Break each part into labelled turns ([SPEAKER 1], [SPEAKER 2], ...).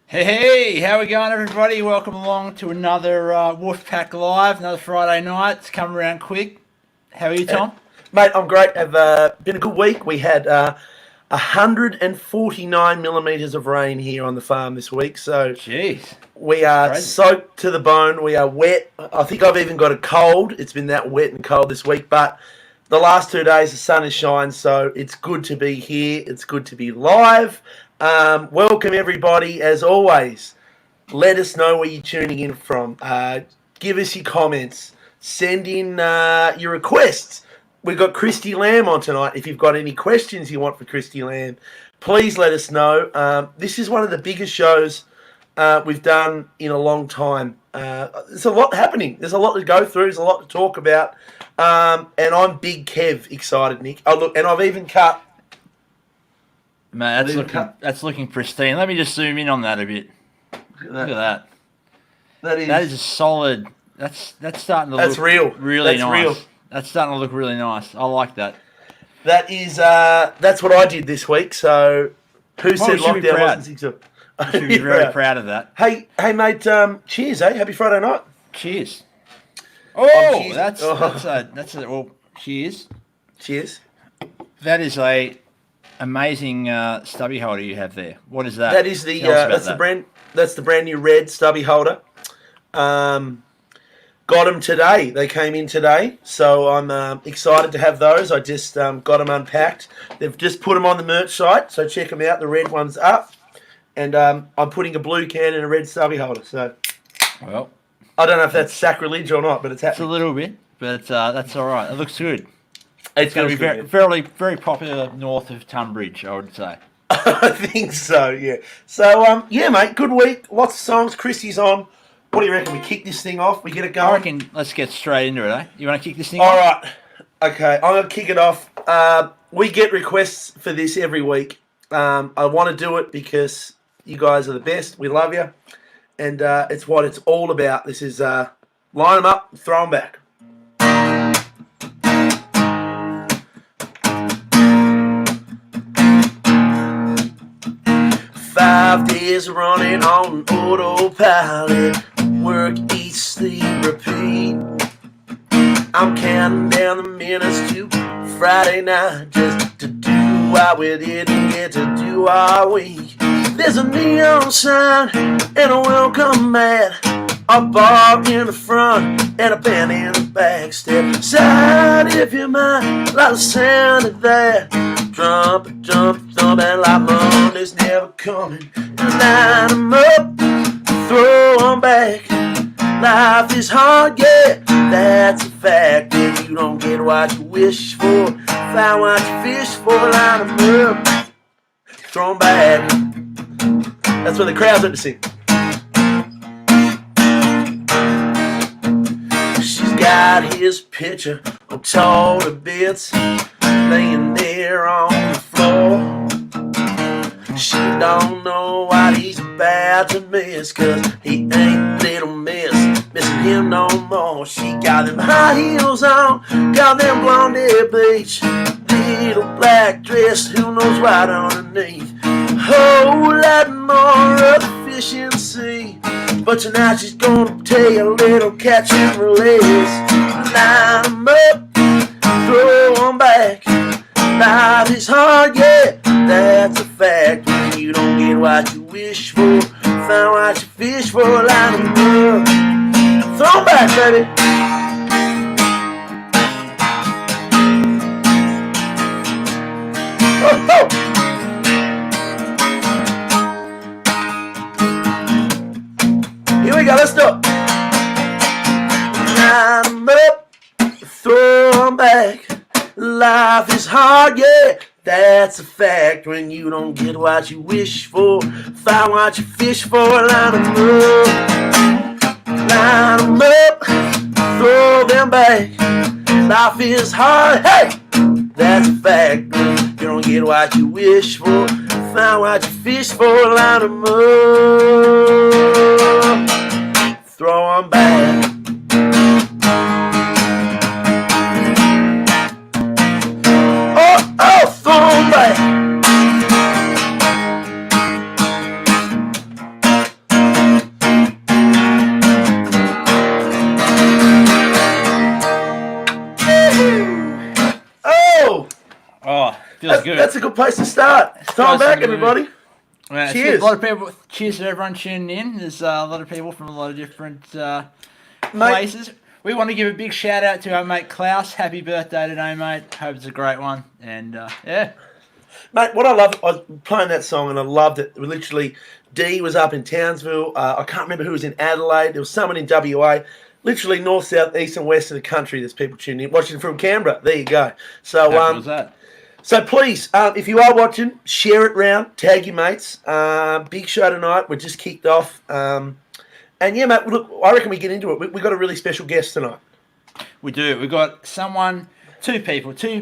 [SPEAKER 1] Hey, how we going, everybody? Welcome along to another Wolfe Pack Live, another Friday night. It's come around quick. How are you, Tom?
[SPEAKER 2] Mate, I'm great. Have been a good week. We had 149 millimetres of rain here on the farm this week, so
[SPEAKER 1] Jeez,
[SPEAKER 2] we are soaked to the bone. We are wet. I think I've even got a cold. It's been that wet and cold this week, but the last 2 days the sun has shined, so it's good to be here. It's good to be live. Welcome everybody, as always. Let us know where you're tuning in from. Give us your comments. Send in your requests. We've got Christie Lamb on tonight. If you've got any questions you want for Christie Lamb, please let us know. This is one of the biggest shows we've done in a long time. There's a lot happening. There's a lot to go through. There's a lot to talk about. And I'm Big Kev excited, Nick. Oh, look, and I've even cut...
[SPEAKER 1] Man, that's looking pristine. Let me just zoom in on that a bit. Look at that. That is a solid. That's starting to look
[SPEAKER 2] real.
[SPEAKER 1] Really nice. Real. That's starting to look really nice. I like that.
[SPEAKER 2] That is that's what I did this week. So who said lockdown wasn't successful?
[SPEAKER 1] You should be very proud of that.
[SPEAKER 2] Hey, mate. Cheers, eh? Happy Friday night.
[SPEAKER 1] Cheers. Oh, that's a well. Cheers.
[SPEAKER 2] Cheers.
[SPEAKER 1] That is a amazing stubby holder you have there. What is that?
[SPEAKER 2] That is the brand new red stubby holder. Got them today. They came in today, so I'm excited to have those. I just got them unpacked. They've just put them on the merch site, so check them out. The red one's up, and I'm putting a blue can in a red stubby holder. So,
[SPEAKER 1] well,
[SPEAKER 2] I don't know if that's sacrilege or not, but it's happening.
[SPEAKER 1] It's a little bit, but that's all right. It looks good.
[SPEAKER 2] It's
[SPEAKER 1] going to be very popular north of Tunbridge, I would say.
[SPEAKER 2] I think so, yeah. So, yeah, mate, good week. Lots of songs. Christie's on. What do you reckon? We kick this thing off? We get it going?
[SPEAKER 1] I reckon let's get straight into it, eh? You want to kick this thing
[SPEAKER 2] off?
[SPEAKER 1] All
[SPEAKER 2] right. Okay, I'm going to kick it off. We get requests for this every week. I want to do it because you guys are the best. We love you. And it's what it's all about. This is line them up, throw them back. 5 days running on autopilot. Work, eat, sleep, repeat. I'm counting down the minutes to Friday night just to do what we didn't get to do all week. There's a neon sign and a welcome mat, a bar in the front and a band in the back. Step aside if you mind, like the sound of that. Jump, thumping like Monday's never coming. Line them up, throw them back. Life is hard, yeah, that's a fact. If you don't get what you wish for, find what you fish for. Line them up, throw them back. That's when the crowd's up to sing. She's got his picture all torn to bits, laying there on the floor. She don't know what he's about to miss, 'cause he ain't little missing him no more. She got them high heels on, got them blonde hair bleach, little black dress, who knows what underneath. Whole lot more efficiency, but tonight she's gonna take a little catch and release. Line them up, throw them back. Life is hard, yeah, that's a fact. When you don't get what you wish for. Find what you fish for, line them up. Throw 'em back, baby. Oh, oh. Here we go, let's do it. Line 'em up, throw 'em back. Life is hard, yeah, that's a fact. When you don't get what you wish for, find what you fish for, line 'em up, throw them back. Life is hard, hey, that's a fact. When you don't get what you wish for, find what you fish for, line 'em up, throw them back. Oh, throw them back.
[SPEAKER 1] Oh, feels good.
[SPEAKER 2] That's a good place to start. Throw them back, everybody.
[SPEAKER 1] Well,
[SPEAKER 2] cheers.
[SPEAKER 1] A lot of people. Cheers to everyone tuning in. There's a lot of people from a lot of different places. We want to give a big shout out to our mate Klaus. Happy birthday today, mate. Hope it's a great one. And yeah.
[SPEAKER 2] Mate, what I love, I was playing that song and I loved it. Literally, Dee was up in Townsville. I can't remember who was in Adelaide. There was someone in WA. Literally north, south, east and west of the country. There's people tuning in. Watching from Canberra. There you go. So,
[SPEAKER 1] how was that?
[SPEAKER 2] So please, if you are watching, share it round. Tag your mates. Big show tonight. We're just kicked off. And yeah, mate, look, I reckon we get into it. We've got a really special guest tonight.
[SPEAKER 1] We do. We've got two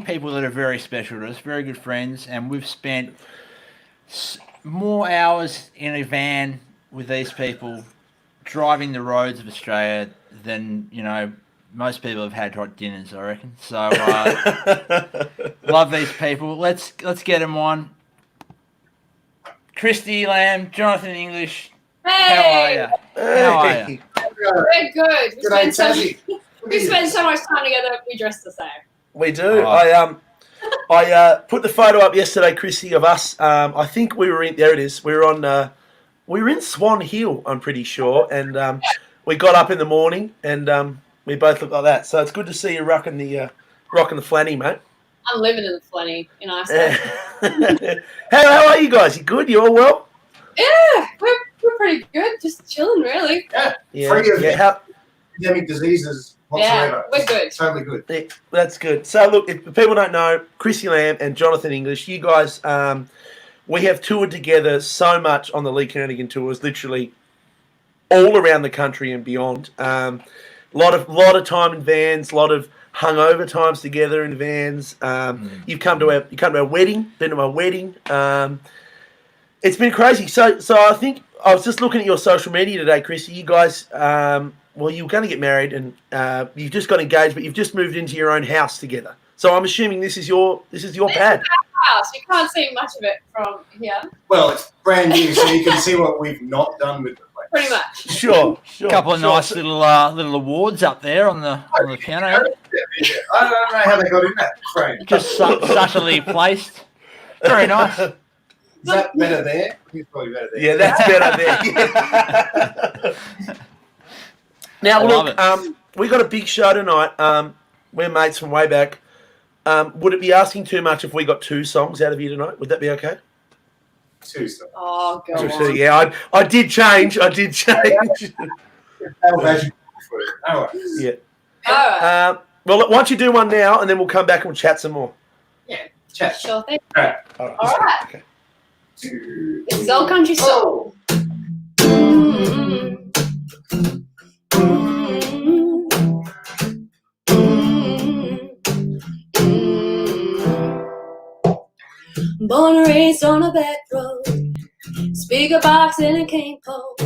[SPEAKER 1] people that are very special to us, very good friends, and we've spent more hours in a van with these people driving the roads of Australia than, most people have had hot dinners, I reckon. So, love these people. Let's get them on. Christie Lamb, Jonathan English.
[SPEAKER 3] Hey!
[SPEAKER 1] How are you? How are you?
[SPEAKER 3] We're good. We spend so much time together. We dress the same.
[SPEAKER 2] We do.
[SPEAKER 1] Oh.
[SPEAKER 2] I put the photo up yesterday, Chrissy, of us. I think we were in. There it is. We were in Swan Hill, I'm pretty sure, and we got up in the morning, and we both look like that. So it's good to see you rocking the flanny, mate.
[SPEAKER 3] I'm living in the flanny in Iceland.
[SPEAKER 2] How are you guys? You good? You all well?
[SPEAKER 3] Yeah, we're pretty good. Just chilling, really.
[SPEAKER 4] Yeah. Free of epidemic diseases whatsoever.
[SPEAKER 3] Yeah, we're good.
[SPEAKER 4] Totally good.
[SPEAKER 2] Yeah, that's good. So look, if people don't know, Christie Lamb and Jonathan English, you guys, we have toured together so much on the Lee Kernaghan tours, literally all around the country and beyond. Lot of time in vans, a lot of hungover times together in vans. You've come to our wedding, been to my wedding. It's been crazy. So I think I was just looking at your social media today, Chrissy. You guys, you were going to get married and you've just got engaged, but you've just moved into your own house together. So I'm assuming this is your pad.
[SPEAKER 3] House. You can't see much of it from here.
[SPEAKER 4] Well, it's brand new, so you can see what we've not done with the place.
[SPEAKER 3] Pretty much.
[SPEAKER 2] Sure.
[SPEAKER 1] A couple of nice little awards up there on the piano.
[SPEAKER 4] Yeah. I don't know how they got in that frame.
[SPEAKER 1] Just subtly placed. Very nice.
[SPEAKER 4] Is that better there? It's probably better there.
[SPEAKER 2] Yeah, that's better there. Now, look, we got a big show tonight. We're mates from way back. Would it be asking too much if we got 2 songs out of you tonight? Would that be okay?
[SPEAKER 4] 2 songs.
[SPEAKER 3] Oh, go on.
[SPEAKER 2] Yeah, I did change.
[SPEAKER 4] That'll have you for it. All right.
[SPEAKER 2] Yeah.
[SPEAKER 3] All right.
[SPEAKER 2] Well, why don't you do one now, and then we'll come back and we'll chat some more.
[SPEAKER 4] Yeah, chat.
[SPEAKER 3] Sure thing.
[SPEAKER 4] All right.
[SPEAKER 2] All right.
[SPEAKER 3] All right.
[SPEAKER 2] Okay.
[SPEAKER 3] This is Old Country Soul. Born and raised on a back road, speaker box and a cane pole.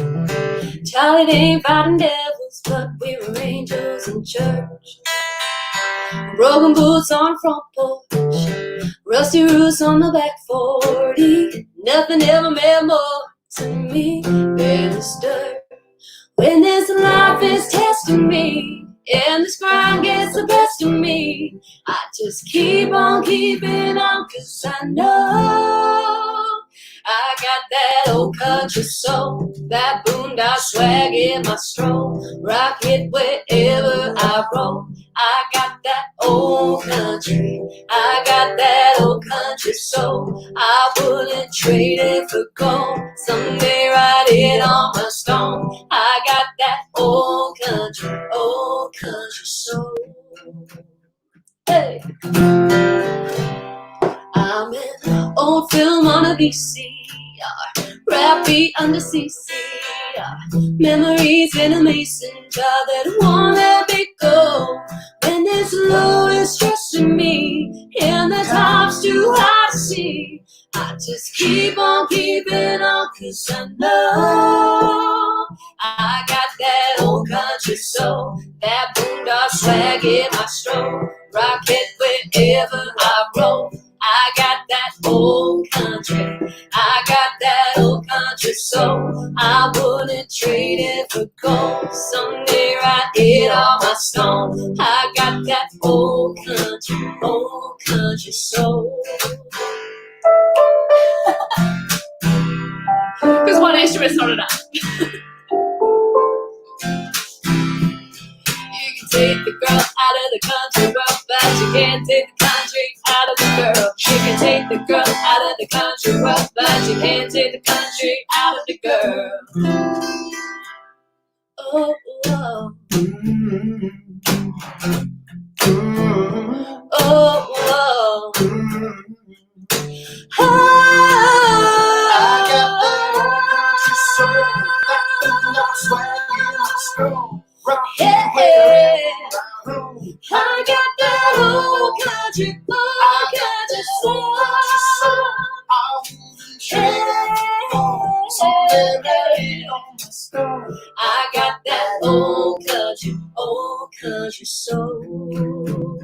[SPEAKER 3] Charlie ain't fighting devils, but we were angels in church. Broken boots on front porch, rusty roots on the back 40. Nothing ever meant more to me than the stir. When this life is testing me and this grind gets the best of me, I just keep on keeping on, 'cause I know I got that old country soul, that boondock swag in my stroll. Rock it wherever I roll. I got that old country. I got that old country soul. I wouldn't trade it for gold. Someday write it on my stone. I got that old country soul. Hey. I'm an old film on a VCR, rap beat under CCR, memories in a mason jar that won't let me go. When it's low, it's stressing me, and the top's too high to see. I just keep on keeping on, 'cause I know I got that old country soul, that boondock swag in my stroll. Rock it wherever I roll. I got that old country. I got that old country soul. I wouldn't trade it for gold. Someday write it on my stone. I got that old country soul. Because one instrument's not enough. You can take the girl out of the country world, but you can't take the country out of the girl. You can take the girl out of the country world, but you can't take the country out of the girl. Oh, oh, oh, oh.
[SPEAKER 4] I got that old country soul, that boondock swag in my stroll. Rock
[SPEAKER 3] Yeah, I got that old country soul. I got that old country soul.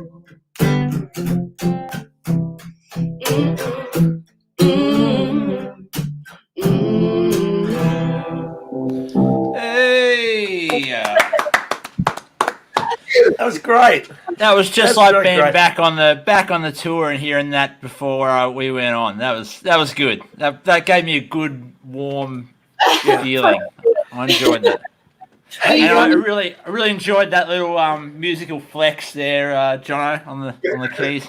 [SPEAKER 3] Mm-mm. Mm-mm. Mm-mm.
[SPEAKER 1] Hey,
[SPEAKER 2] That was great.
[SPEAKER 1] that was just
[SPEAKER 2] That's
[SPEAKER 1] like
[SPEAKER 2] very
[SPEAKER 1] being
[SPEAKER 2] great.
[SPEAKER 1] back on the tour and hearing that before we went on. That was good. That gave me a good warm feeling. I enjoyed that.
[SPEAKER 2] Hey,
[SPEAKER 1] And I really enjoyed that little musical flex there, Jono, on the keys.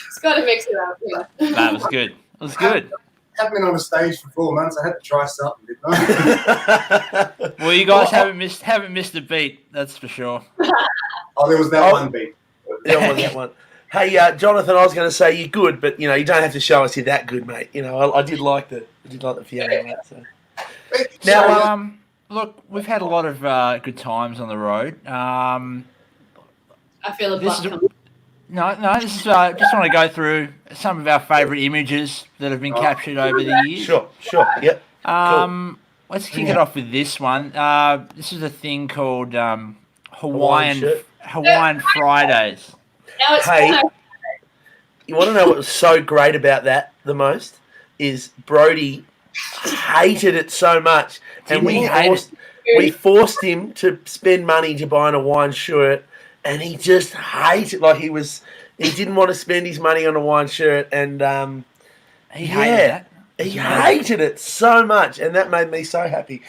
[SPEAKER 3] It's got to mix it up, yeah.
[SPEAKER 1] That was good. It was good.
[SPEAKER 4] I've been on a stage for 4 months. I had to try something, didn't I?
[SPEAKER 1] Well, you guys haven't missed a beat, that's for sure.
[SPEAKER 4] Oh, there was that one beat.
[SPEAKER 2] that one. Hey, Jonathan, I was going to say you're good, but you don't have to show us you're that good, mate. I did like the piano. Mate, so.
[SPEAKER 1] Now, look, we've had a lot of good times on the road.
[SPEAKER 3] I feel a
[SPEAKER 1] This
[SPEAKER 3] butt
[SPEAKER 1] is This is just want to go through some of our favourite images that have been captured over the years.
[SPEAKER 2] Sure, yep. Cool.
[SPEAKER 1] Let's kick it off with this one. This is a thing called Hawaiian Fridays.
[SPEAKER 3] Now it's
[SPEAKER 2] Hey.
[SPEAKER 3] time.
[SPEAKER 2] You want to know what was so great about that the most? Is Brody hated it so much, and we forced him to spend money to buy an Hawaiian shirt, and he just hated. He didn't want to spend his money on a Hawaiian shirt, and
[SPEAKER 1] He hated that.
[SPEAKER 2] he hated it so much, and that made me so happy.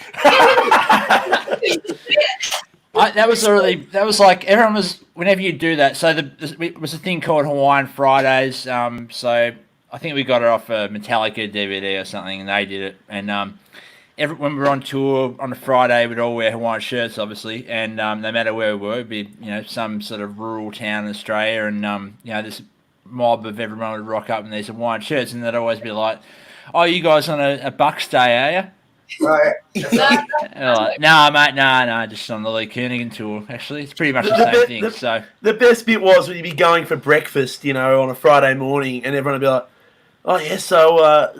[SPEAKER 1] That was like everyone was whenever you do that. So it was a thing called Hawaiian Fridays. So I think we got it off a Metallica DVD or something, and they did it. And when we were on tour on a Friday, we'd all wear Hawaiian shirts, obviously, and no matter where we were, it'd be some sort of rural town in Australia, and this mob of everyone would rock up in these Hawaiian shirts, and they'd always be like, "Oh, you guys on a Bucks day, are you?"
[SPEAKER 4] Right.
[SPEAKER 1] Like, nah, mate, nah, just on the Lee Koenigan tour. Actually, it's pretty much the same thing. So
[SPEAKER 2] the best bit was when you'd be going for breakfast, on a Friday morning, and everyone would be like, "Oh yeah, so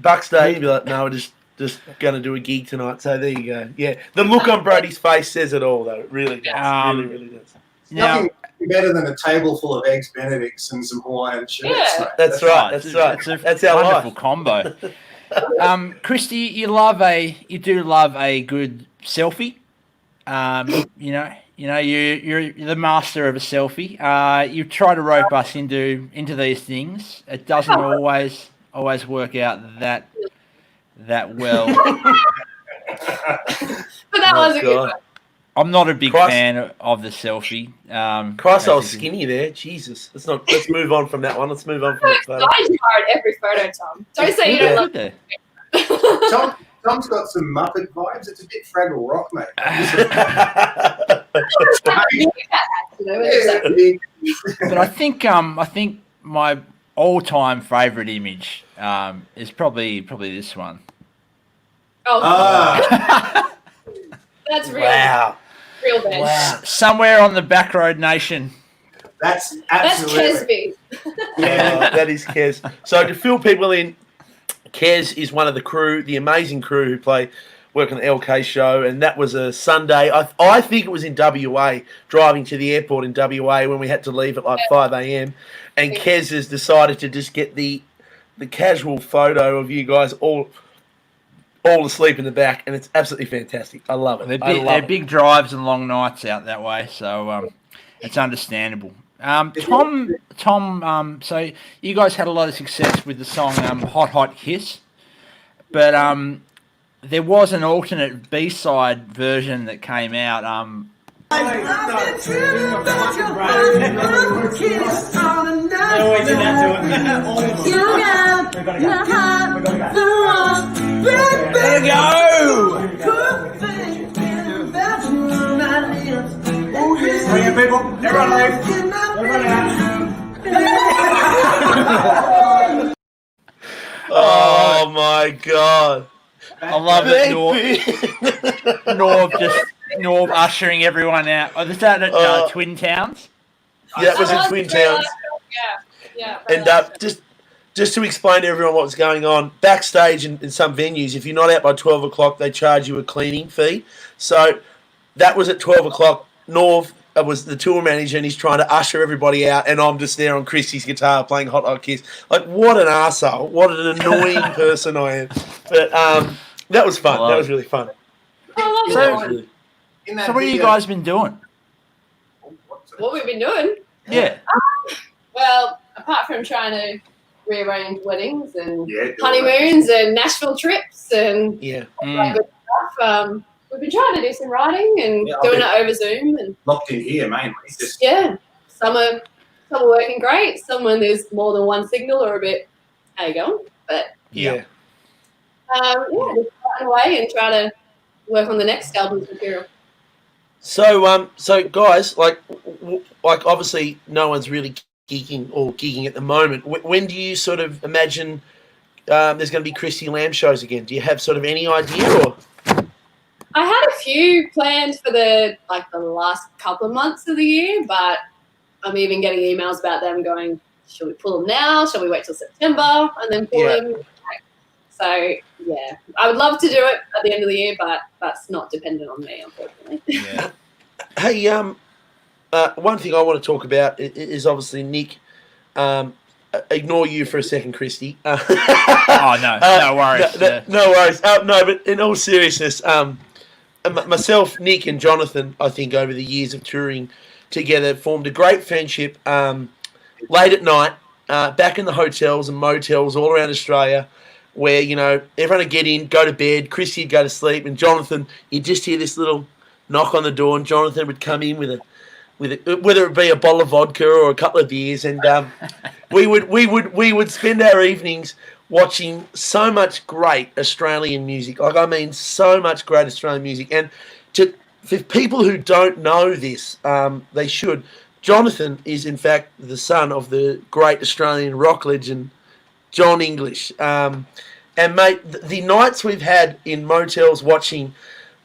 [SPEAKER 2] Bucks Day." You'd be like, "No, we're just going to do a gig tonight." So there you go. Yeah, the look on Brody's face says it all, though. It really does. Really does.
[SPEAKER 1] now,
[SPEAKER 4] Nothing better than a table full of eggs Benedicts and some Hawaiian shirts.
[SPEAKER 3] Yeah.
[SPEAKER 4] mate.
[SPEAKER 2] That's right.
[SPEAKER 1] it's
[SPEAKER 2] That's
[SPEAKER 1] a
[SPEAKER 2] our
[SPEAKER 1] wonderful
[SPEAKER 2] life.
[SPEAKER 1] combo. Christy, you do love a good selfie. You're the master of a selfie. You try to rope us into these things. It doesn't always work out that that well.
[SPEAKER 3] But that was a good one.
[SPEAKER 1] I'm not a big
[SPEAKER 2] Christ.
[SPEAKER 1] fan of the selfie.
[SPEAKER 2] Christ, I was
[SPEAKER 1] basically.
[SPEAKER 2] skinny there. Jesus. Let's move on from that one. Let's move on from that photo.
[SPEAKER 3] I admired every photo, Tom. Don't say you don't love
[SPEAKER 1] Good
[SPEAKER 3] it.
[SPEAKER 4] Tom's got some Muppet vibes. It's a bit Fraggle Rock, mate.
[SPEAKER 1] But I think my all-time favourite image is probably this one.
[SPEAKER 3] Oh, that's real.
[SPEAKER 2] Wow.
[SPEAKER 3] Real bad.
[SPEAKER 2] Wow.
[SPEAKER 1] Somewhere on the back road nation.
[SPEAKER 4] That's
[SPEAKER 3] That's
[SPEAKER 4] absolutely.
[SPEAKER 3] Kesby.
[SPEAKER 2] Yeah, that is Kez. So to fill people in, Kez is one of the crew, the amazing crew who work on the LK show, and that was a Sunday. I think it was in WA, driving to the airport in WA when we had to leave at like 5 a.m. And Kez has decided to just get the casual photo of you guys all asleep in the back, and it's absolutely fantastic. I love it.
[SPEAKER 1] They're big drives and long nights out that way, so it's understandable. Tom, so you guys had a lot of success with the song Hot Hot Kiss, but there was an alternate B-side version that came out.
[SPEAKER 2] There you go!
[SPEAKER 4] Bring people. Everyone leave.
[SPEAKER 2] Oh my God.
[SPEAKER 1] I love it, Norv ushering everyone out. Oh, is that at Twin Towns?
[SPEAKER 2] Yeah, it was in Twin Towns.
[SPEAKER 3] Yeah.
[SPEAKER 2] And just to explain to everyone what was going on, backstage in some venues, if you're not out by 12 o'clock, they charge you a cleaning fee. So that was at 12 o'clock. Norv was the tour manager, and he's trying to usher everybody out, and I'm just there on Christie's guitar playing Hot Hot Kiss. Like, what an arsehole. What an annoying person I am. But that was fun. That was really fun.
[SPEAKER 3] I love it.
[SPEAKER 1] So what have you guys been doing?
[SPEAKER 3] What we've been doing?
[SPEAKER 1] Yeah.
[SPEAKER 3] Well, apart from trying to rearrange weddings and
[SPEAKER 4] Yeah,
[SPEAKER 3] honeymoons and Nashville trips and
[SPEAKER 2] Yeah.
[SPEAKER 3] all that good stuff, we've been trying to do some writing and doing it over Zoom. And
[SPEAKER 4] Locked in here mainly. Just
[SPEAKER 3] yeah, some are working great. Some when there's more than one signal or a bit, how you going? But
[SPEAKER 2] Yeah.
[SPEAKER 3] just writing away and try to work on the next album's material.
[SPEAKER 2] So guys, like obviously no one's really gigging at the moment. When do you sort of imagine there's going to be Christie Lamb shows again? Do you have sort of any idea? Or
[SPEAKER 3] I had a few planned for the last couple of months of the year, but I'm even getting emails about them going, should we pull them now? Shall we wait till September and then pull them? So, yeah, I would love to do it at the end of the year, but that's not dependent on me, unfortunately.
[SPEAKER 1] Yeah.
[SPEAKER 2] hey, one thing I want to talk about is obviously Nick. Ignore you for a second, Christy.
[SPEAKER 1] Oh no worries.
[SPEAKER 2] No worries. No, but in all seriousness, myself, Nick, and Jonathan, I think over the years of touring together, formed a great friendship. Late at night, back in the hotels and motels all around Australia, where everyone would get in, go to bed, Christy would go to sleep, and Jonathan, you'd just hear this little knock on the door, and Jonathan would come in with whether it be a bottle of vodka or a couple of beers, and we would spend our evenings watching so much great Australian music. Like, I mean, so much great Australian music. And for people who don't know this, they should. Jonathan is, in fact, the son of the great Australian rock legend, John English. And, mate, the nights we've had in motels watching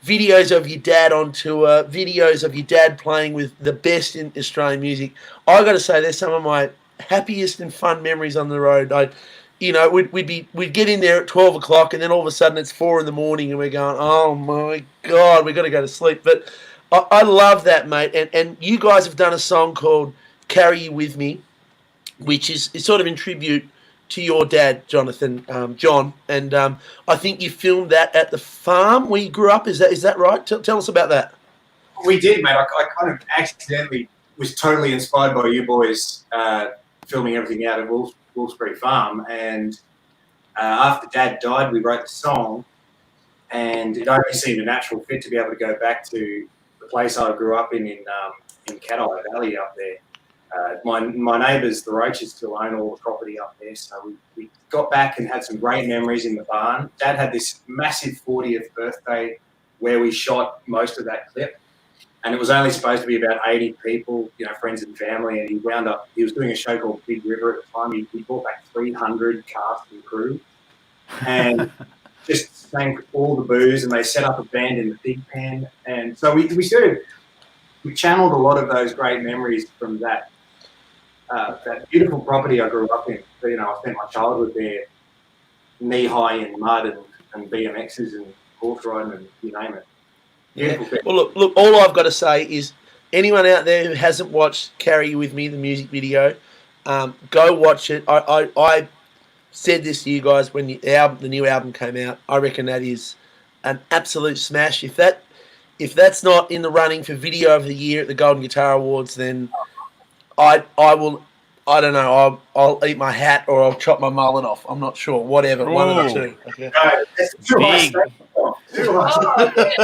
[SPEAKER 2] videos of your dad on tour, videos of your dad playing with the best in Australian music, I got to say, they're some of my happiest and fun memories on the road. We'd get in there at 12 o'clock, and then all of a sudden it's 4 in the morning, and we're going, oh my God, we've got to go to sleep. But I love that, mate. And you guys have done a song called Carry You With Me, which is sort of in tribute to your dad, Jonathan, John. And I think you filmed that at the farm where you grew up. Is that right? Tell us about that.
[SPEAKER 4] we did, mate. I kind of accidentally was totally inspired by you boys filming everything out at Wolfsbury Farm, and
[SPEAKER 5] after Dad died, we wrote the song, and it only seemed a natural fit to be able to go back to the place I grew up in Cat Eye Valley up there. My neighbours, the Roaches, still own all the property up there, so we got back and had some great memories in the barn. Dad had this massive 40th birthday where we shot most of that clip, and it was only supposed to be about 80 people, friends and family, and he was doing a show called Big River at the time. He brought back 300 cast and crew, and just sank all the booze, and they set up a band in the Pig Pen, and so we channeled a lot of those great memories from that beautiful property I grew up in. So, I spent my childhood there, knee high in mud and BMXs and horse riding and you name it. Beautiful.
[SPEAKER 2] Yeah. Well, look. All I've got to say is, anyone out there who hasn't watched "Carry You With Me," the music video, go watch it. I said this to you guys when the new album came out. I reckon that is an absolute smash. If that's not in the running for video of the year at the Golden Guitar Awards, then I will. I don't know. I'll eat my hat or I'll chop my mullet off. I'm not sure. Whatever. One of the two. Okay.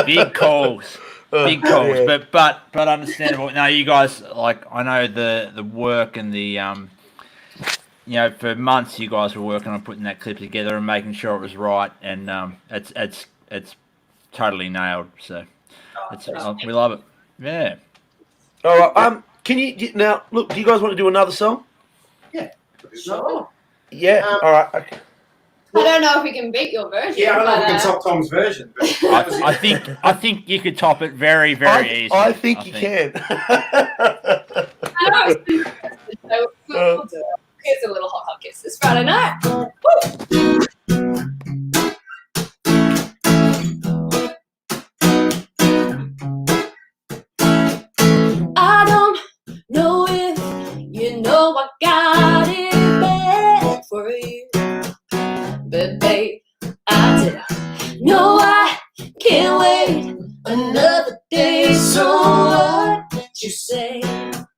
[SPEAKER 1] Big calls. Big calls.
[SPEAKER 2] Yeah.
[SPEAKER 1] But understandable. No, you guys, I know the work and the for months you guys were working on putting that clip together and making sure it was right, and it's totally nailed. So we love it. Yeah.
[SPEAKER 2] All right. Can you now look? Do you guys want to do another song?
[SPEAKER 5] Yeah.
[SPEAKER 3] Sure.
[SPEAKER 2] Yeah. All right. Okay.
[SPEAKER 3] I don't know if we can beat your version.
[SPEAKER 5] Yeah, I don't know if we can top Tom's version. But
[SPEAKER 1] I think you could top it very, very easily.
[SPEAKER 2] I think you can.
[SPEAKER 3] I know. So we'll do it. Here's a little hot kiss this Friday night. Woo! I don't know if you know I got it bad for you, but babe, I did. No, I can't wait another day. So what you say?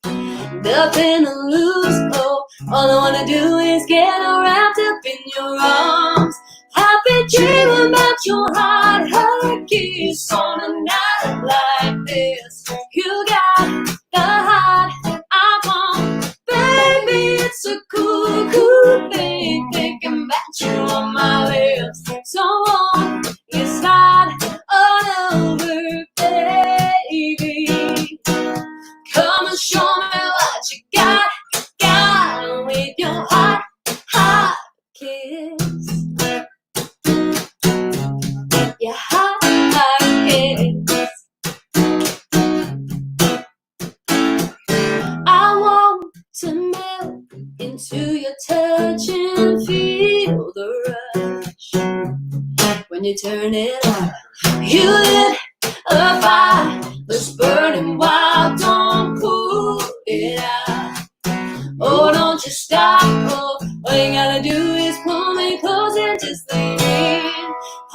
[SPEAKER 3] Nothing to lose. Oh, all I wanna do is get wrapped up in your arms. I've been dreaming about your hot kiss on a night like this. You got the heart I want, baby. It's a cool thing thinking about you on my lips. So won't you slide on over, baby? Come and show me what you got with your hot kiss. Your hot kiss. I want to melt into your touch and feel the rush when you turn it on. You lit a fire that's burning wild. Don't put it out. Oh, don't you stop. Oh, all you gotta do is pull me close and just lean in.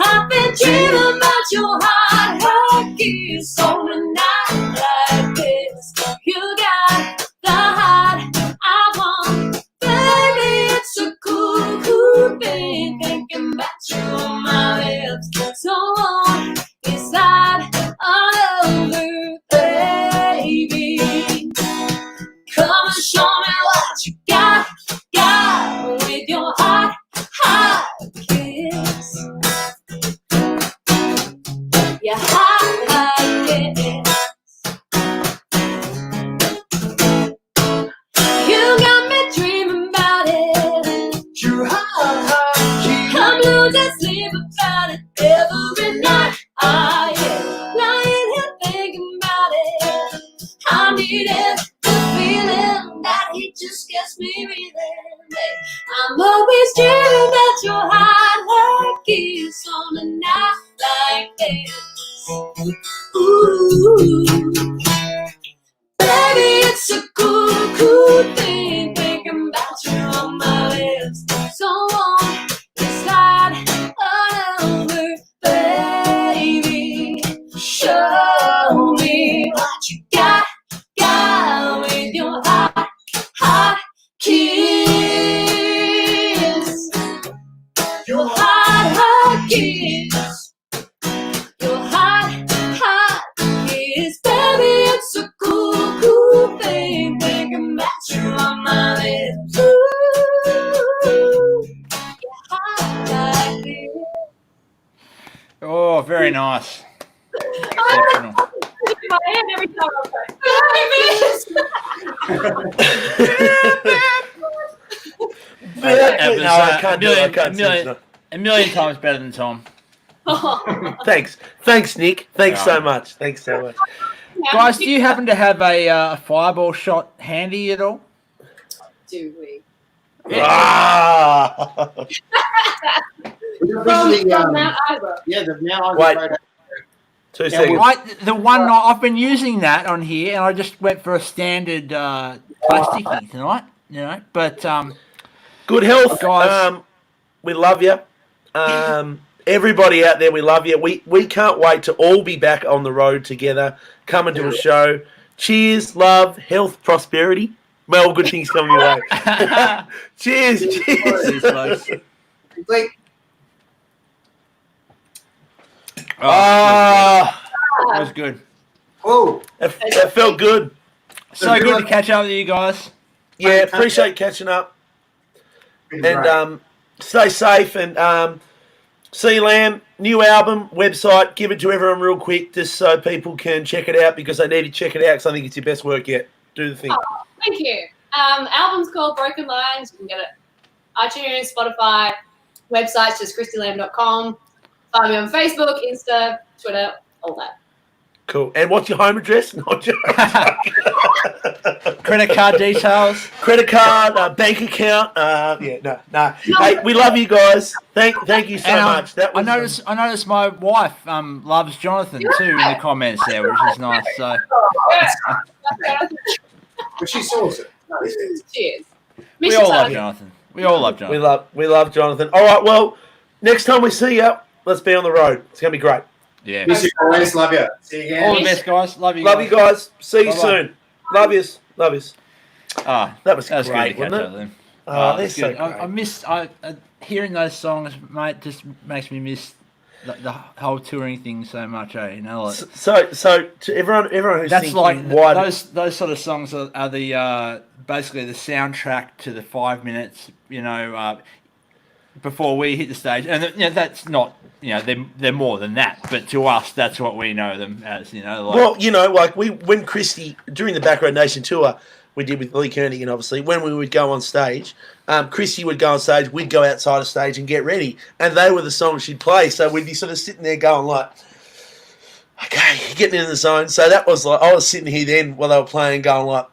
[SPEAKER 3] I've been dreaming about your hot kiss on a night like this. You got the heart I want, baby. It's a cool thing thinking about you on my lips. So won't you slide on over, baby? Come and show me what you got with your hot kiss. Your hot kiss. You got me dreaming about it.
[SPEAKER 4] Your hot kiss.
[SPEAKER 3] I'm losing sleep about it every night. I am lying here thinking about it. I need it. Feeling that he just gets me reeling. I'm always dreaming about your hot kiss on a night like this. Ooh, baby, it's a cool thing thinking about you on my lips. So won't you slide on over, baby? Show me what you got with your hot kiss.
[SPEAKER 4] Your
[SPEAKER 1] Oh, very nice. Exceptional.
[SPEAKER 3] My hand every time
[SPEAKER 1] That was,
[SPEAKER 2] No, I can't do it. I can't sing.
[SPEAKER 1] a million times better than Tom.
[SPEAKER 2] Thanks, Nick. Thanks so much.
[SPEAKER 1] Guys, do you happen to have a fireball shot handy at all?
[SPEAKER 3] Do we?
[SPEAKER 2] Ah!
[SPEAKER 3] From Mount Ira.
[SPEAKER 4] Yeah, the Mount
[SPEAKER 2] Wait.
[SPEAKER 4] Ira.
[SPEAKER 2] 2 seconds.
[SPEAKER 1] The one I've been using that on here, and I just went for a standard plasticky tonight. You know, but
[SPEAKER 2] Good health,
[SPEAKER 1] guys.
[SPEAKER 2] we love you. Everybody out there, we love you. We can't wait to all be back on the road together, coming to a show. Cheers, love, health, prosperity. Well, good things coming your way. Cheers.
[SPEAKER 4] Like,
[SPEAKER 2] Ah,
[SPEAKER 1] That was good.
[SPEAKER 4] oh,
[SPEAKER 2] that felt good.
[SPEAKER 1] So good to catch up with you guys.
[SPEAKER 2] Yeah, appreciate catching up.
[SPEAKER 4] been
[SPEAKER 2] And
[SPEAKER 4] great.
[SPEAKER 2] stay safe. And Christie Lamb, new album, website. Give it to everyone real quick just so people can check it out because they need to check it out because I think it's your best work yet. Do the thing.
[SPEAKER 3] Thank you. Album's called Broken Lines. You can get it iTunes, Spotify, website's just ChristieLamb.com. Find me on Facebook, Insta, Twitter, all that.
[SPEAKER 2] Cool. And what's your home address? Not your
[SPEAKER 1] Credit card details.
[SPEAKER 2] credit card, bank account. No. Hey, we love you guys. Thank you so
[SPEAKER 1] And,
[SPEAKER 2] much. That was,
[SPEAKER 1] I noticed my wife loves Jonathan too in the comments there, which is nice. So
[SPEAKER 4] But she's awesome.
[SPEAKER 3] Cheers.
[SPEAKER 1] we all love Jonathan. We all love Jonathan.
[SPEAKER 2] we love Jonathan. All right. Well, next time we see you, let's be on the road. It's gonna be great.
[SPEAKER 1] Yeah.
[SPEAKER 4] Miss you always. Love you. See you
[SPEAKER 1] All
[SPEAKER 4] again.
[SPEAKER 1] the best, guys. Love you.
[SPEAKER 2] Love you guys. See you
[SPEAKER 1] Bye-bye.
[SPEAKER 2] soon. Love yous.
[SPEAKER 1] Ah,
[SPEAKER 2] That was
[SPEAKER 1] good
[SPEAKER 2] great,
[SPEAKER 1] to catch
[SPEAKER 2] wasn't
[SPEAKER 1] up
[SPEAKER 2] it?
[SPEAKER 1] with them.
[SPEAKER 2] Oh, they're
[SPEAKER 1] it's
[SPEAKER 2] so
[SPEAKER 1] good.
[SPEAKER 2] great.
[SPEAKER 1] I miss hearing those songs, mate. Just makes me miss the whole touring thing so much. You know, like,
[SPEAKER 2] So to everyone who's
[SPEAKER 1] that's
[SPEAKER 2] thinking,
[SPEAKER 1] like
[SPEAKER 2] why
[SPEAKER 1] those sort of songs are the basically the soundtrack to the 5 minutes. You know, before we hit the stage, and that's not. You know, they're more than that, but to us, that's what we know them as. You know, like,
[SPEAKER 2] well, you know, like when Christie during the Back Road Nation tour we did with Lee Koenig, and obviously when we would go on stage, Christie would go on stage, we'd go outside of stage and get ready, and they were the songs she'd play. So we'd be sort of sitting there going like, okay, getting in the zone. So that was like I was sitting here then while they were playing, going like,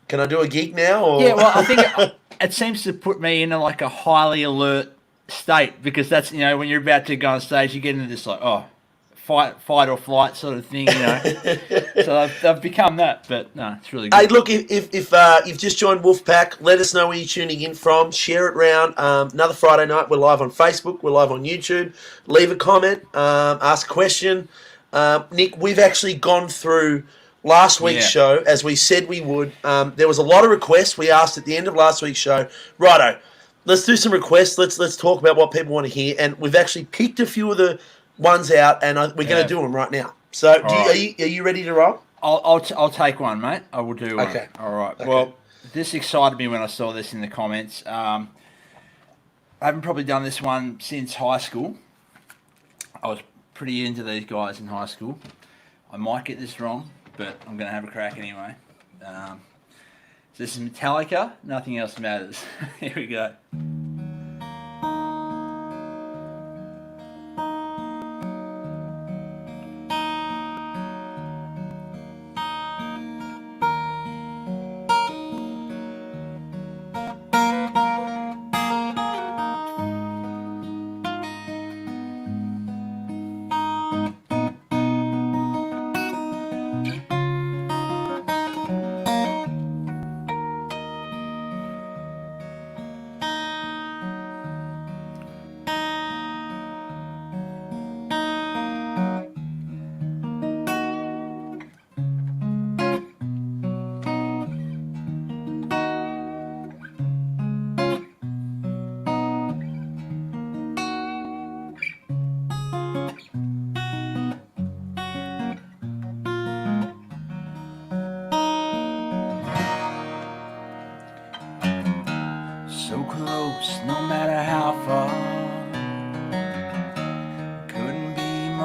[SPEAKER 2] can I do a gig now? Or...
[SPEAKER 1] Yeah, well, I think it seems to put me in like a highly alert state because that's when you're about to go on stage, you get into this like fight or flight sort of thing, So they've become that, but no, it's really good.
[SPEAKER 2] Hey, look, if you've just joined Wolfe Pack, let us know where you're tuning in from. Share it round. Another Friday night, we're live on Facebook, we're live on YouTube. Leave a comment, ask a question. Nick, we've actually gone through last week's show as we said we would. There was a lot of requests. We asked at the end of last week's show, righto, let's do some requests. Let's talk about what people want to hear, and we've actually picked a few of the ones out, and we're going to do them right now. So, are you ready to roll?
[SPEAKER 1] I'll take one, mate. I will do one.
[SPEAKER 2] Okay.
[SPEAKER 1] All right.
[SPEAKER 2] Okay.
[SPEAKER 1] Well, this excited me when I saw this in the comments. I haven't probably done this one since high school. I was pretty into these guys in high school. I might get this wrong, but I'm going to have a crack anyway. This is Metallica. Nothing else matters. Here we go.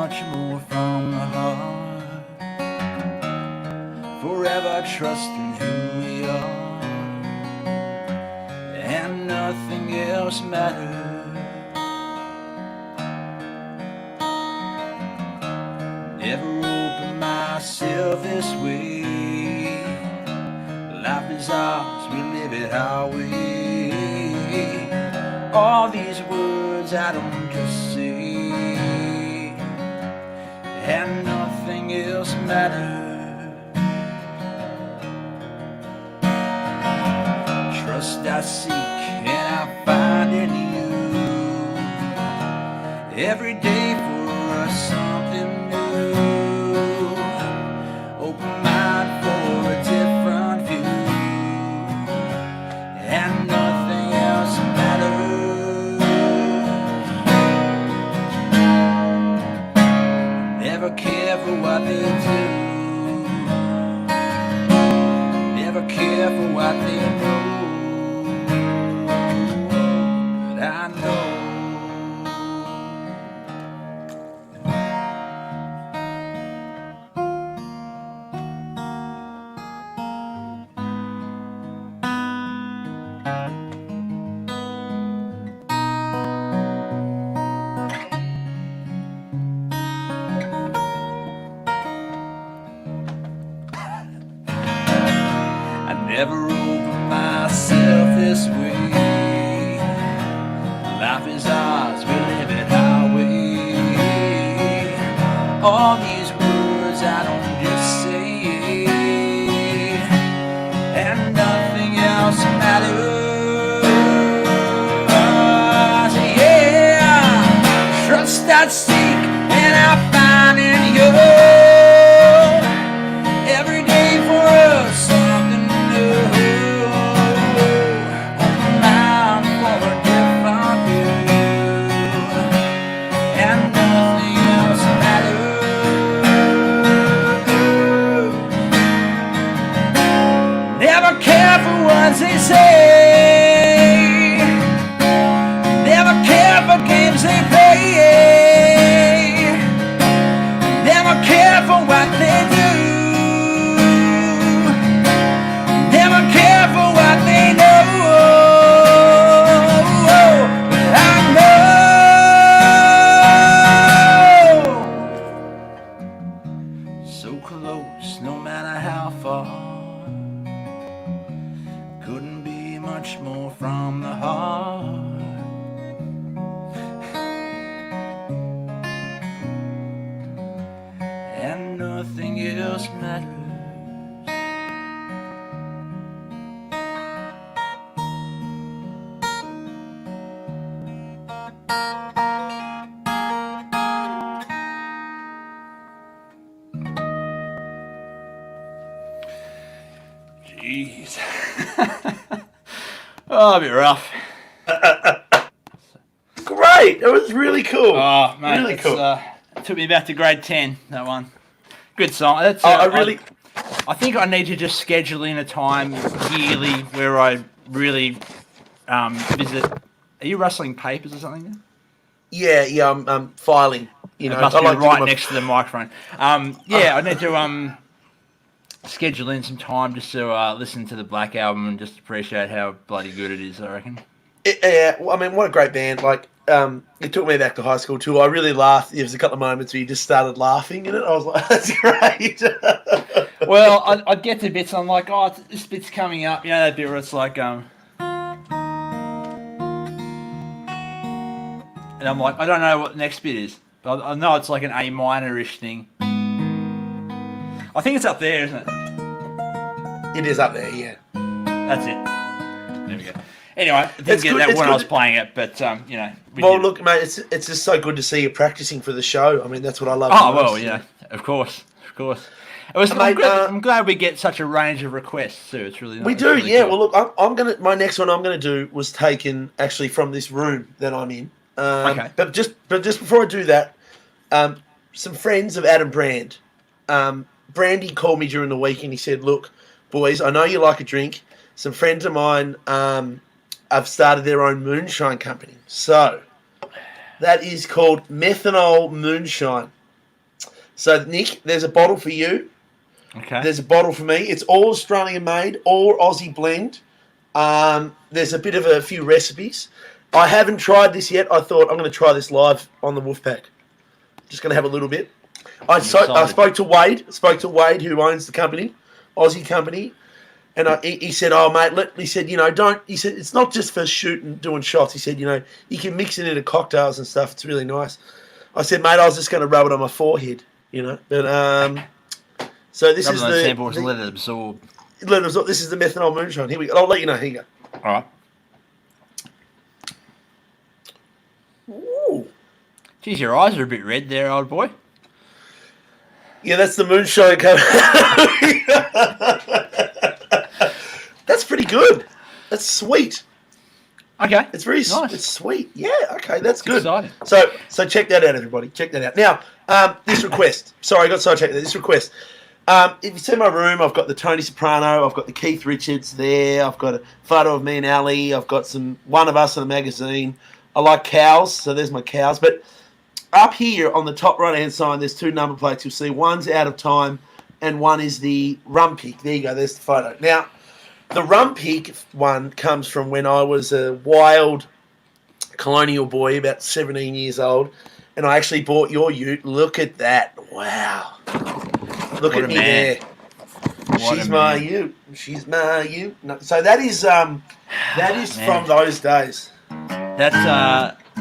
[SPEAKER 1] much more from the heart. Forever trusting who we are, and nothing else matters. Never opened myself this way. Life is ours, we live it our way. All these words I don't just say, and nothing else matters. Trust I seek and I find in you. Every day for us something new. Open mind for a different view, and nothing else matters. Never care for what they do. Never care for what they know. But I know. Never opened myself this way. Life is ours, we live it our way. All these words I don't just say, and nothing else matters. Yeah, trust I seek and I find in you. Every day for us something new. Open mind for a different view, and nothing else matters. Never care for what they say. Never care for games they play. Never care for what they do. Never care for what they know. But I know. So close, no matter how far. Couldn't be much more from the heart. And nothing else matters. Jeez. Oh, a bit rough.
[SPEAKER 2] Great. It was really cool.
[SPEAKER 1] Oh, mate,
[SPEAKER 2] really cool.
[SPEAKER 1] It took me back to grade 10, that one. Good song. That's, I think I need to just schedule in a time yearly where I really visit. Are you rustling papers or something?
[SPEAKER 2] Yeah, I'm filing. You know,
[SPEAKER 1] It must
[SPEAKER 2] I
[SPEAKER 1] be
[SPEAKER 2] like
[SPEAKER 1] right next to the microphone. Yeah, I need to schedule in some time just to listen to the Black album and just appreciate how bloody good it is, I reckon.
[SPEAKER 2] Yeah, well, I mean, what a great band. Like, it took me back to high school too. I really laughed. There was a couple of moments where you just started laughing in it. I was like, that's great.
[SPEAKER 1] Well, I'd get to bits, I'm like, oh, this bit's coming up. You know that bit where it's like, and I'm like, I don't know what the next bit is. But I know it's like an A minor-ish thing. I think it's up there, isn't it?
[SPEAKER 2] It is up there, yeah.
[SPEAKER 1] That's it. There we go. Anyway, I didn't
[SPEAKER 2] It's
[SPEAKER 1] get
[SPEAKER 2] good-
[SPEAKER 1] that
[SPEAKER 2] it's
[SPEAKER 1] when I
[SPEAKER 2] good-
[SPEAKER 1] was playing it, but, you know.
[SPEAKER 2] Well,
[SPEAKER 1] did.
[SPEAKER 2] look, mate, it's just so good to see you practicing for the show. I mean, that's what I love.
[SPEAKER 1] Oh,
[SPEAKER 2] the most.
[SPEAKER 1] well, yeah, of course. It was,
[SPEAKER 2] Mate,
[SPEAKER 1] I'm glad we get such a range of requests, too. It's really nice.
[SPEAKER 2] We do,
[SPEAKER 1] really
[SPEAKER 2] yeah.
[SPEAKER 1] cool.
[SPEAKER 2] Well, look, I'm gonna. My next one I'm gonna do was taken actually from this room that I'm in.
[SPEAKER 1] Okay.
[SPEAKER 2] But just before I do that, some friends of Adam Brand, Brandy called me during the week and he said, "Look, boys, I know you like a drink. Some friends of mine have started their own moonshine company. So that is called Methanol Moonshine. So, Nick, there's a bottle for you.
[SPEAKER 1] Okay.
[SPEAKER 2] There's a bottle for me. It's all Australian made, all Aussie blend. There's a bit of a few recipes. I haven't tried this yet. I thought I'm going to try this live on the Wolfe Pack. Just going to have a little bit. I spoke to Wade, who owns the company, Aussie company, and he said, "Oh, mate," he said, don't." He said, "It's not just for shooting, doing shots." He said, "You can mix it into cocktails and stuff. It's really nice." I said, "Mate, I was just going to rub it on my forehead, But so this is the
[SPEAKER 1] sample to let it absorb.
[SPEAKER 2] This is the methanol moonshine. Here we go. I'll let you know. Here you go.
[SPEAKER 1] All right.
[SPEAKER 2] Ooh.
[SPEAKER 1] Geez, your eyes are a bit red there, old boy.
[SPEAKER 2] Yeah, that's the moonshine coming. That's pretty good. That's sweet.
[SPEAKER 1] Okay.
[SPEAKER 2] It's very
[SPEAKER 1] nice.
[SPEAKER 2] It's sweet. Yeah, okay, that's good.
[SPEAKER 1] Exciting.
[SPEAKER 2] So check that out, everybody. Check that out. Now, this request. Sorry, I got sidetracked there. This request. If you see my room, I've got the Tony Soprano, I've got the Keith Richards there, I've got a photo of me and Ali, I've got one of us in a magazine. I like cows, so there's my cows. But up here on the top right-hand side, there's two number plates. You'll see one's Out of Time and one is the Rum Peak. There you go, there's the photo. Now, the Rum Peak one comes from when I was a wild colonial boy, about 17 years old, and I actually bought your ute. Look at that. Wow. Look at me there. She's my ute. She's my ute. No, so that is from those days.
[SPEAKER 1] That's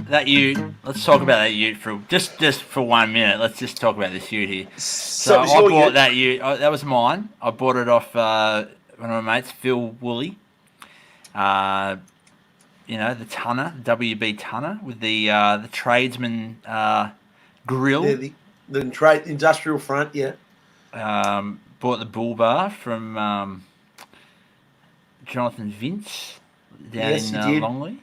[SPEAKER 1] that ute. Let's talk about that ute for just for 1 minute. Let's just talk about this ute here. So I bought that ute. That was mine. I bought it off one of my mates, Phil Woolley. The Tunner, WB Tunner, with the tradesman grill.
[SPEAKER 2] Yeah, the industrial front, yeah.
[SPEAKER 1] Bought the bull bar from Jonathan Vince down in Longley.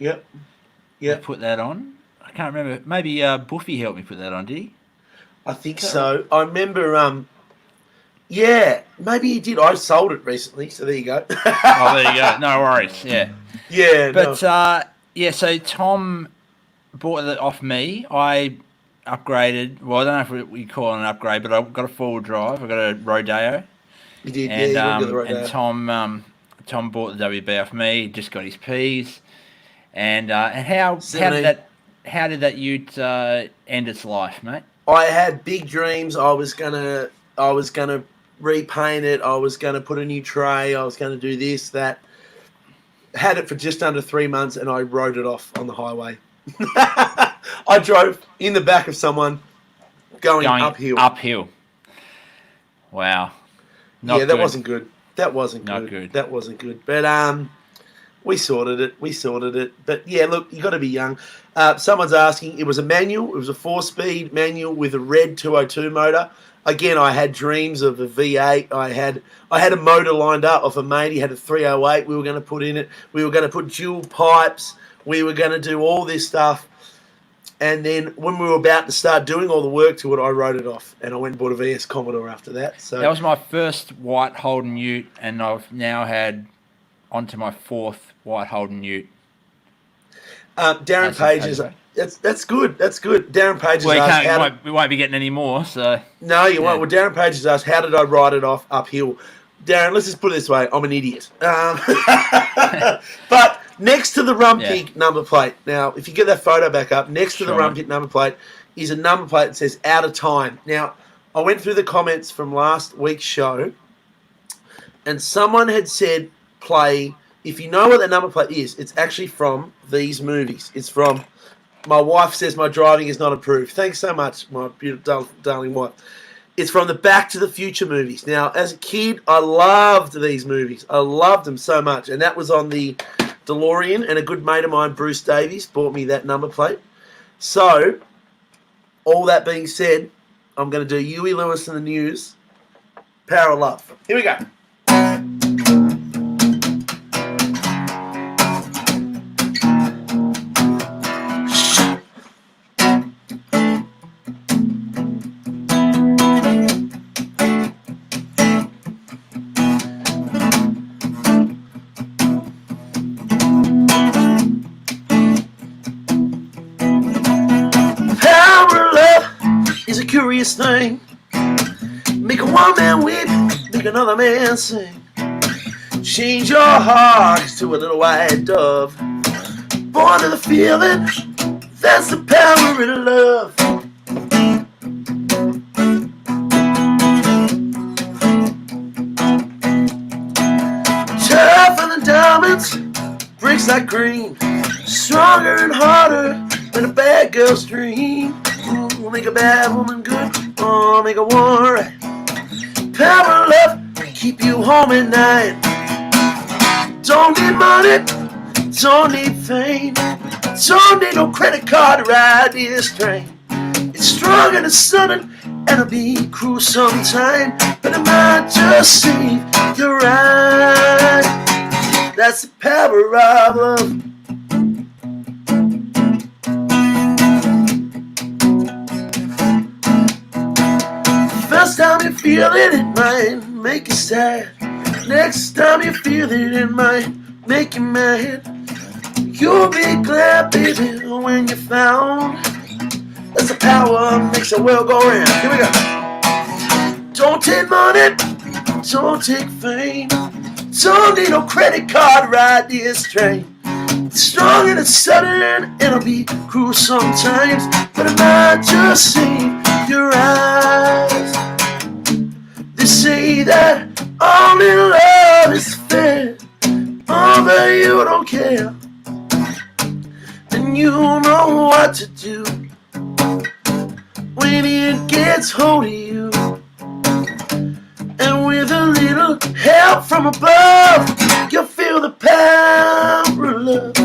[SPEAKER 2] Yep.
[SPEAKER 1] Put that on. I can't remember. Maybe Buffy helped me put that on, did he?
[SPEAKER 2] I think so. I remember. Yeah, maybe he did. I sold it recently, so there you go.
[SPEAKER 1] Oh, there you go. No worries. Yeah.
[SPEAKER 2] Yeah.
[SPEAKER 1] But so Tom bought it off me. I upgraded. Well, I don't know if we call it an upgrade, but I got a 4-wheel drive. I got a Rodeo.
[SPEAKER 2] You did,
[SPEAKER 1] and,
[SPEAKER 2] yeah. You got the Rodeo.
[SPEAKER 1] And Tom bought the WB off me. He just got his P's. And how did that ute end its life, mate?
[SPEAKER 2] I had big dreams. I was gonna repaint it. I was gonna put a new tray. I was gonna do this, that. Had it for just under 3 months, and I rode it off on the highway. I drove in the back of someone going uphill.
[SPEAKER 1] Uphill. Wow.
[SPEAKER 2] That wasn't good. That wasn't good. But we sorted it. But yeah, look, you got to be young. Someone's asking. It was a manual. It was a 4-speed manual with a red 202 motor. Again, I had dreams of a V8. I had a motor lined up off a mate. He had a 308. We were going to put in it. We were going to put dual pipes. We were going to do all this stuff. And then when we were about to start doing all the work to it, I wrote it off. And I went and bought a VS Commodore after that. So
[SPEAKER 1] that was my first white Holden ute, and I've now had onto my 4th white Holden ute.
[SPEAKER 2] Darren Page is... That's good. Darren Page has asked...
[SPEAKER 1] We won't be getting any more, so...
[SPEAKER 2] No, you won't. Well, Darren Page has asked, how did I ride it off uphill? Darren, let's just put it this way. I'm an idiot. But next to the Rum Peak number plate, now, if you get that photo back up, next to the Rum Peak number plate is a number plate that says Out of Time. Now, I went through the comments from last week's show, and someone had said, play... If you know what that number plate is, it's actually from these movies. It's from... My wife says my driving is not approved. Thanks so much, my beautiful, darling wife. It's from the Back to the Future movies. Now, as a kid, I loved these movies. I loved them so much. And that was on the DeLorean. And a good mate of mine, Bruce Davies, bought me that number plate. So, all that being said, I'm going to do Huey Lewis and the News. Power of Love. Here we go. Thing. Make a one man weep, make another man sing. Change your heart to a little white dove. Born to the feeling, that's the power in love. Tougher than diamonds, breaks like green. Stronger and harder than a bad girl's dream. Ooh, make a bad woman good, oh, make a one right. Power of love, keep you home at night. Don't need money, don't need fame, don't need no credit card to ride this train. It's strong and it's sudden, and it'll be cruel sometime, but it might just save your ride. That's the power of love. First time you feel it, it might make you sad. Next time you feel it might make you mad. You'll be glad, baby, when you're found. That's the power makes the world go round. Here we go. Don't take money, don't take fame, don't need no credit card to ride this train. It's strong and it's sudden, and it'll be cruel sometimes, but it might just save your eyes. They say that only love is fair, but you don't care. And you know what to do when it gets hold of you. And with a little help from above, you'll feel the power of love.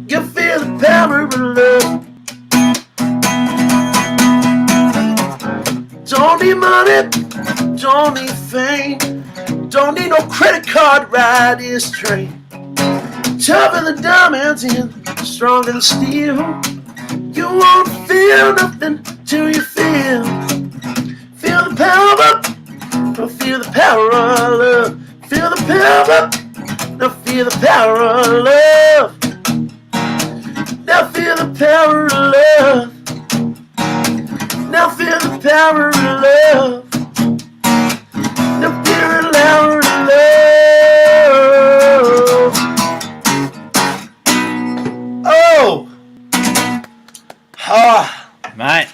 [SPEAKER 2] You'll feel the power of love. Don't need money, don't need fame, don't need no credit card to ride this train. Tougher than diamonds and stronger than steel. You won't feel nothing till you feel the power up. Now feel the power of love. Feel the power. Now feel the power of love. Now feel the power of love. Now feel the power of love. Now feel the power of love. Oh! Ah!
[SPEAKER 1] Mate,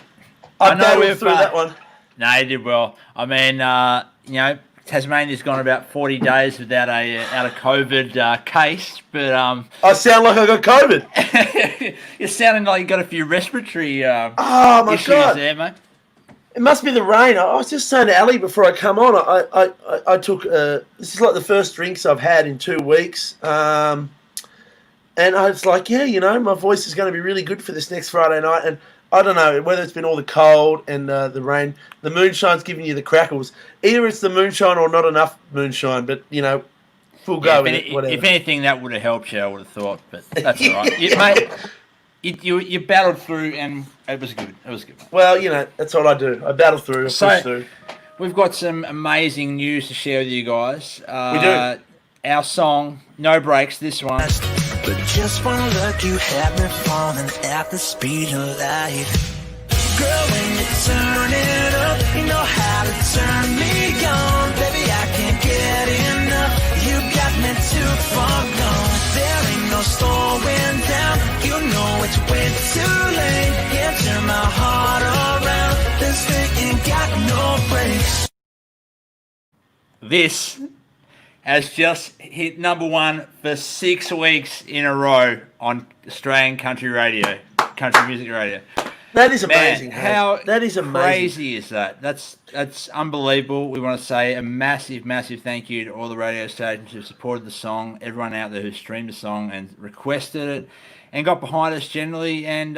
[SPEAKER 2] I
[SPEAKER 1] know
[SPEAKER 2] battled
[SPEAKER 1] we've,
[SPEAKER 2] through that one.
[SPEAKER 1] No, you did well. I mean, you know, Tasmania's gone about 40 days without a COVID case, but
[SPEAKER 2] I sound like I got COVID.
[SPEAKER 1] you're sounding like you got a few respiratory
[SPEAKER 2] Oh my
[SPEAKER 1] issues
[SPEAKER 2] God.
[SPEAKER 1] there, mate.
[SPEAKER 2] It must be the rain. I was just saying to Ali before I come on, I took, this is like the first drinks I've had in 2 weeks. And I was like, yeah, you know, my voice is going to be really good for this next Friday night. And I don't know whether it's been all the cold and the rain. The moonshine's giving you the crackles. Either it's the moonshine or not enough moonshine. But, you know, we'll go with it, whatever.
[SPEAKER 1] If anything, that would have helped you, I would have thought. But that's all right. Mate, you battled through and it was good. It was good, mate.
[SPEAKER 2] Well, you know, that's what I do. I battle through. I push through.
[SPEAKER 1] We've got some amazing news to share with you guys.
[SPEAKER 2] We do.
[SPEAKER 1] Our song, No Breaks, this one.
[SPEAKER 6] But just one look, you have me falling at the speed of light. Girl, when you turn it up, you know how to turn me on. Baby, I can't get enough. You got me too far gone. There ain't no slowing down. You know it's way too late. Can't turn my heart around. This thing ain't got no brakes.
[SPEAKER 1] This has just hit number one for 6 weeks in a row on Australian country radio, country music radio.
[SPEAKER 2] That is amazing.
[SPEAKER 1] Man, how
[SPEAKER 2] that is amazing.
[SPEAKER 1] Crazy is that? That's unbelievable. We want to say a massive, massive thank you to all the radio stations who supported the song, everyone out there who streamed the song and requested it, and got behind us generally. And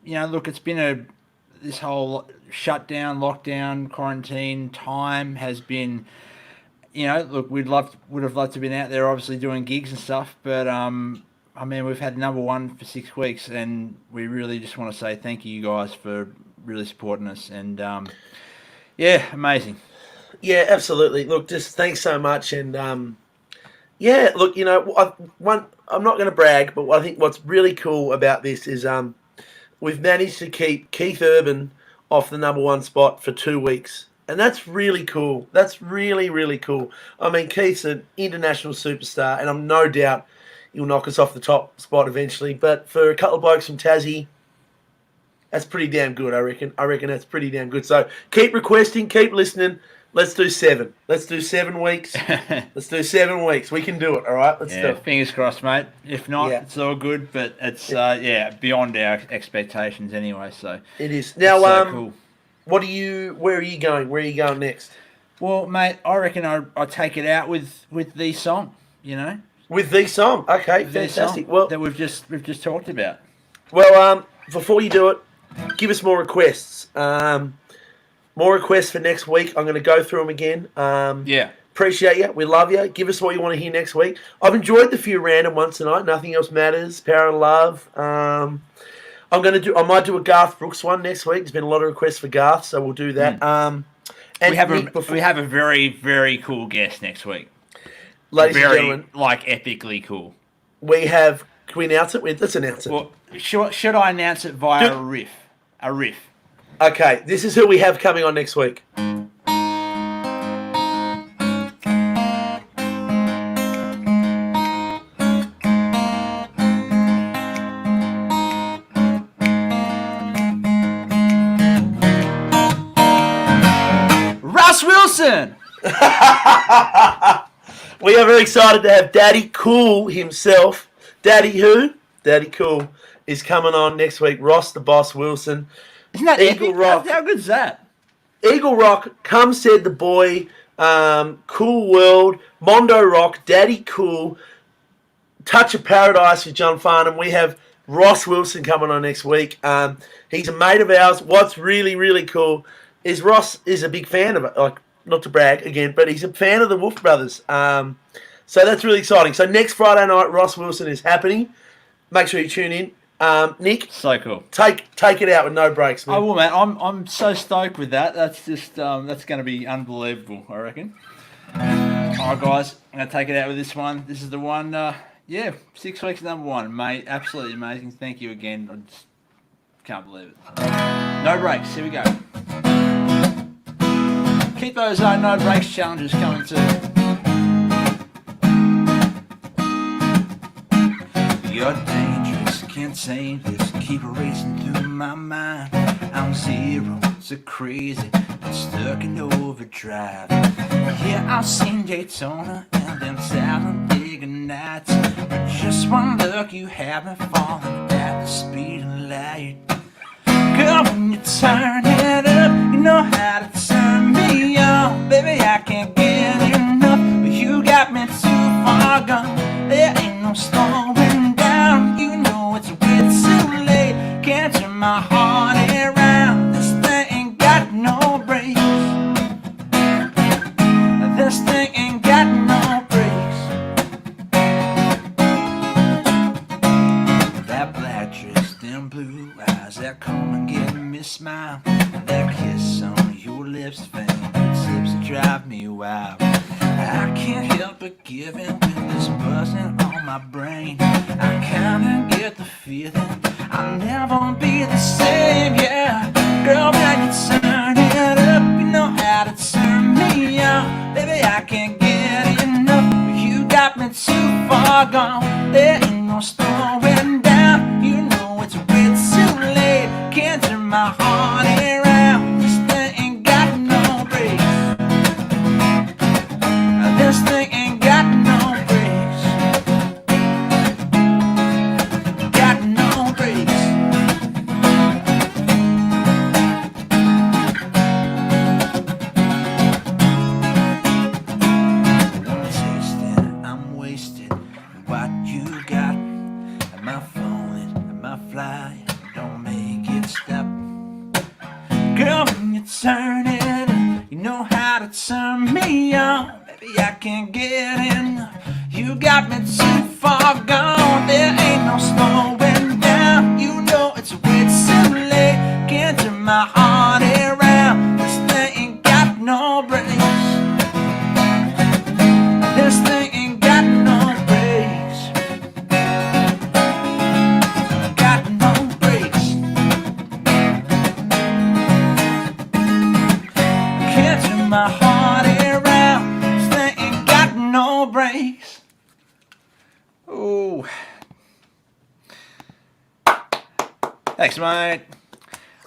[SPEAKER 1] you know, look, it's been this whole shutdown, lockdown, quarantine time has been. You know, look, would have loved to have been out there, obviously doing gigs and stuff. But I mean, we've had number one for 6 weeks, and we really just want to say thank you guys for really supporting us. And yeah, amazing.
[SPEAKER 2] Yeah, absolutely. Look, just thanks so much. And yeah, look, you know, I'm not going to brag, but I think what's really cool about this is we've managed to keep Keith Urban off the number one spot for 2 weeks. And that's really cool. That's really, really cool. I mean, Keith's an international superstar, and I'm no doubt he'll knock us off the top spot eventually. But for a couple of blokes from Tassie, that's pretty damn good, I reckon. I reckon that's pretty damn good. So keep requesting, keep listening. Let's do 7. Let's do 7 weeks. Let's do 7 weeks. We can do it, all right? Let's do it.
[SPEAKER 1] Fingers crossed, mate. If not, it's all good. But it's beyond our expectations anyway. So
[SPEAKER 2] it is. Now,
[SPEAKER 1] cool.
[SPEAKER 2] Where are you going? Where are you going next?
[SPEAKER 1] Well, mate, I reckon I'll take it out with the song. You know,
[SPEAKER 2] with the song. Okay, fantastic. Well,
[SPEAKER 1] that we've just talked about.
[SPEAKER 2] Well, before you do it, give us more requests. More requests for next week. I'm going to go through them again. Appreciate you. We love you. Give us what you want to hear next week. I've enjoyed the few random ones tonight. Nothing Else Matters. Power of Love. I might do a Garth Brooks one next week. There's been a lot of requests for Garth, so we'll do that. And
[SPEAKER 1] we have a very, very cool guest next week.
[SPEAKER 2] Ladies and gentlemen,
[SPEAKER 1] epically cool.
[SPEAKER 2] We have. Can we announce it? Let's announce it.
[SPEAKER 1] Well, should I announce it via a riff? A riff.
[SPEAKER 2] Okay, this is who we have coming on next week.
[SPEAKER 1] Russ Wilson!
[SPEAKER 2] We are very excited to have Daddy Cool himself. Daddy who? Daddy Cool is coming on next week. Ross the Boss Wilson.
[SPEAKER 1] Isn't that Eagle Rock? How good's that?
[SPEAKER 2] Eagle Rock, Come Said the Boy, Cool World, Mondo Rock, Daddy Cool, Touch of Paradise with John Farnham. We have Ross Wilson coming on next week. He's a mate of ours. What's really, really cool is Ross is a big fan of it. Like, not to brag again, but he's a fan of the Wolfe Brothers. So that's really exciting. So next Friday night, Ross Wilson is happening. Make sure you tune in. Nick,
[SPEAKER 1] so cool.
[SPEAKER 2] Take it out with no breaks, man.
[SPEAKER 1] I will, man. I'm so stoked with that. That's just that's going to be unbelievable, I reckon. All right, guys, I'm going to take it out with this one. This is the one. 6 weeks #1, mate. Absolutely amazing. Thank you again. I just can't believe it. No breaks. Here we go. Keep those no breaks challenges coming too. You're dangerous, can't say this. Keep racing through my mind. I'm zero, so crazy, I'm stuck in overdrive. Yeah, I've seen Daytona and them Talladega nights, but just one look, you have me falling at the speed of light. Girl, when you turn it up, you know how to turn me on. Baby, I can't get enough, but you got me too far gone. There ain't no slowing down, you know it's way too late. Can't turn my heart around, this thing ain't got no brakes. This thing ain't got no brakes. That black dress, them blue eyes, that comb and get me smile, that kiss on your lips, fame, tips that drive me wild. I can't help but give in with this buzzing on my brain. I kinda get the feeling I'll never be the same, yeah. Girl, when you turn it up, you know how to turn me on. Baby, I can't get enough, but you got me too far gone. There ain't no slowing down, you know it's way too late. Can't turn my heart around, this thing ain't got no brakes. This thing ain't got no brakes. Got no brakes. I'm tasting, I'm wasted. What you got? Am I falling? Am I flying? Don't make it stop. Girl, when you turn it up, you know how to turn me on. Baby, I can't get enough. You got me too far gone. There ain't no slowing down. You know it's way too late. Can't turn my heart around. This thing ain't got no brakes. This thing ain't got no brakes. Got no brakes. Can't my heart around. They ain't got no brakes. Ooh. Thanks, mate.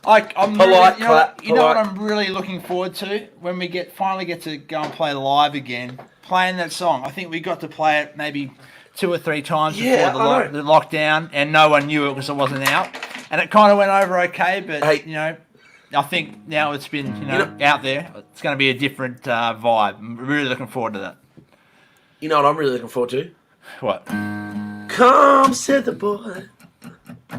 [SPEAKER 1] I'm
[SPEAKER 2] Polite
[SPEAKER 1] really,
[SPEAKER 2] clap,
[SPEAKER 1] you know what
[SPEAKER 2] polite.
[SPEAKER 1] I'm really looking forward to when we finally get to go and play live again. Playing that song. I think we got to play it maybe 2 or 3 times
[SPEAKER 2] Yeah,
[SPEAKER 1] before
[SPEAKER 2] I know.
[SPEAKER 1] the lockdown, and no one knew it because it wasn't out, and it kind of went over okay. But
[SPEAKER 2] Hey.
[SPEAKER 1] you know, I think now it's been
[SPEAKER 2] know-
[SPEAKER 1] out there. It's going to be a different vibe. I'm really looking forward to that.
[SPEAKER 2] You know what I'm really looking forward to?
[SPEAKER 1] What?
[SPEAKER 2] Come, said the boy.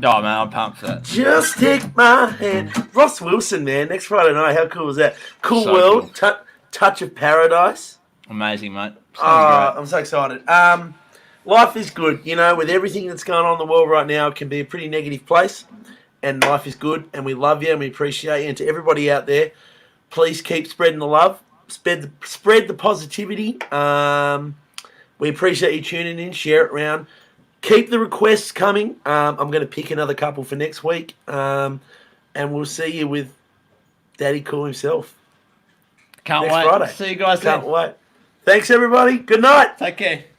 [SPEAKER 1] Oh man, I'm pumped for that.
[SPEAKER 2] Just take my hand. Ross Wilson, man. Next Friday night. How cool is that? Cool
[SPEAKER 1] So
[SPEAKER 2] world.
[SPEAKER 1] cool.
[SPEAKER 2] Touch of paradise.
[SPEAKER 1] Amazing, mate. It's gonna be great.
[SPEAKER 2] I'm so excited. Life is good. You know, with everything that's going on in the world right now, it can be a pretty negative place. And life is good. And we love you and we appreciate you. And to everybody out there, please keep spreading the love. Spread the positivity. We appreciate you tuning in. Share it around. Keep the requests coming. I'm going to pick another couple for next week. And we'll see you with Daddy Cool himself
[SPEAKER 1] Can't
[SPEAKER 2] next
[SPEAKER 1] wait.
[SPEAKER 2] Friday.
[SPEAKER 1] See you guys
[SPEAKER 2] Can't
[SPEAKER 1] then.
[SPEAKER 2] wait. Thanks, everybody. Good night.
[SPEAKER 1] Take care.